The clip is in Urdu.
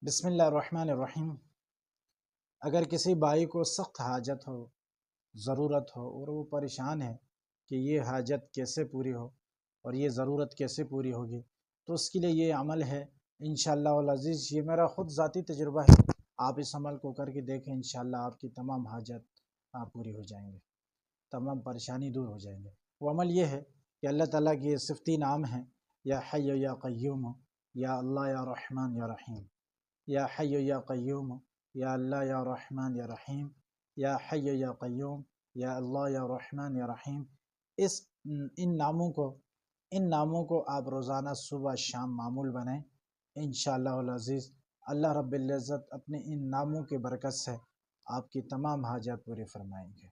بسم اللہ الرحمن الرحیم۔ اگر کسی بھائی کو سخت حاجت ہو، ضرورت ہو اور وہ پریشان ہے کہ یہ حاجت کیسے پوری ہو اور یہ ضرورت کیسے پوری ہوگی، تو اس کے لیے یہ عمل ہے انشاءاللہ العزیز۔ یہ میرا خود ذاتی تجربہ ہے، آپ اس عمل کو کر کے دیکھیں، انشاءاللہ آپ کی تمام حاجت پوری ہو جائیں گے، تمام پریشانی دور ہو جائیں گے۔ وہ عمل یہ ہے کہ اللہ تعالیٰ کی یہ صفتی نام ہے، یا حی یا قیوم، یا اللہ یا رحمان یا رحیم، یا حی یا قیوم، یا اللہ یا رحمان یا رحیم، یا حی یا قیوم، یا اللہ یا رحمان یا رحیم۔ ان ناموں کو آپ روزانہ صبح شام معمول بنائیں، انشاءاللہ العزیز اللہ رب العزت اپنے ان ناموں کے برکت سے آپ کی تمام حاجات پوری فرمائیں گے۔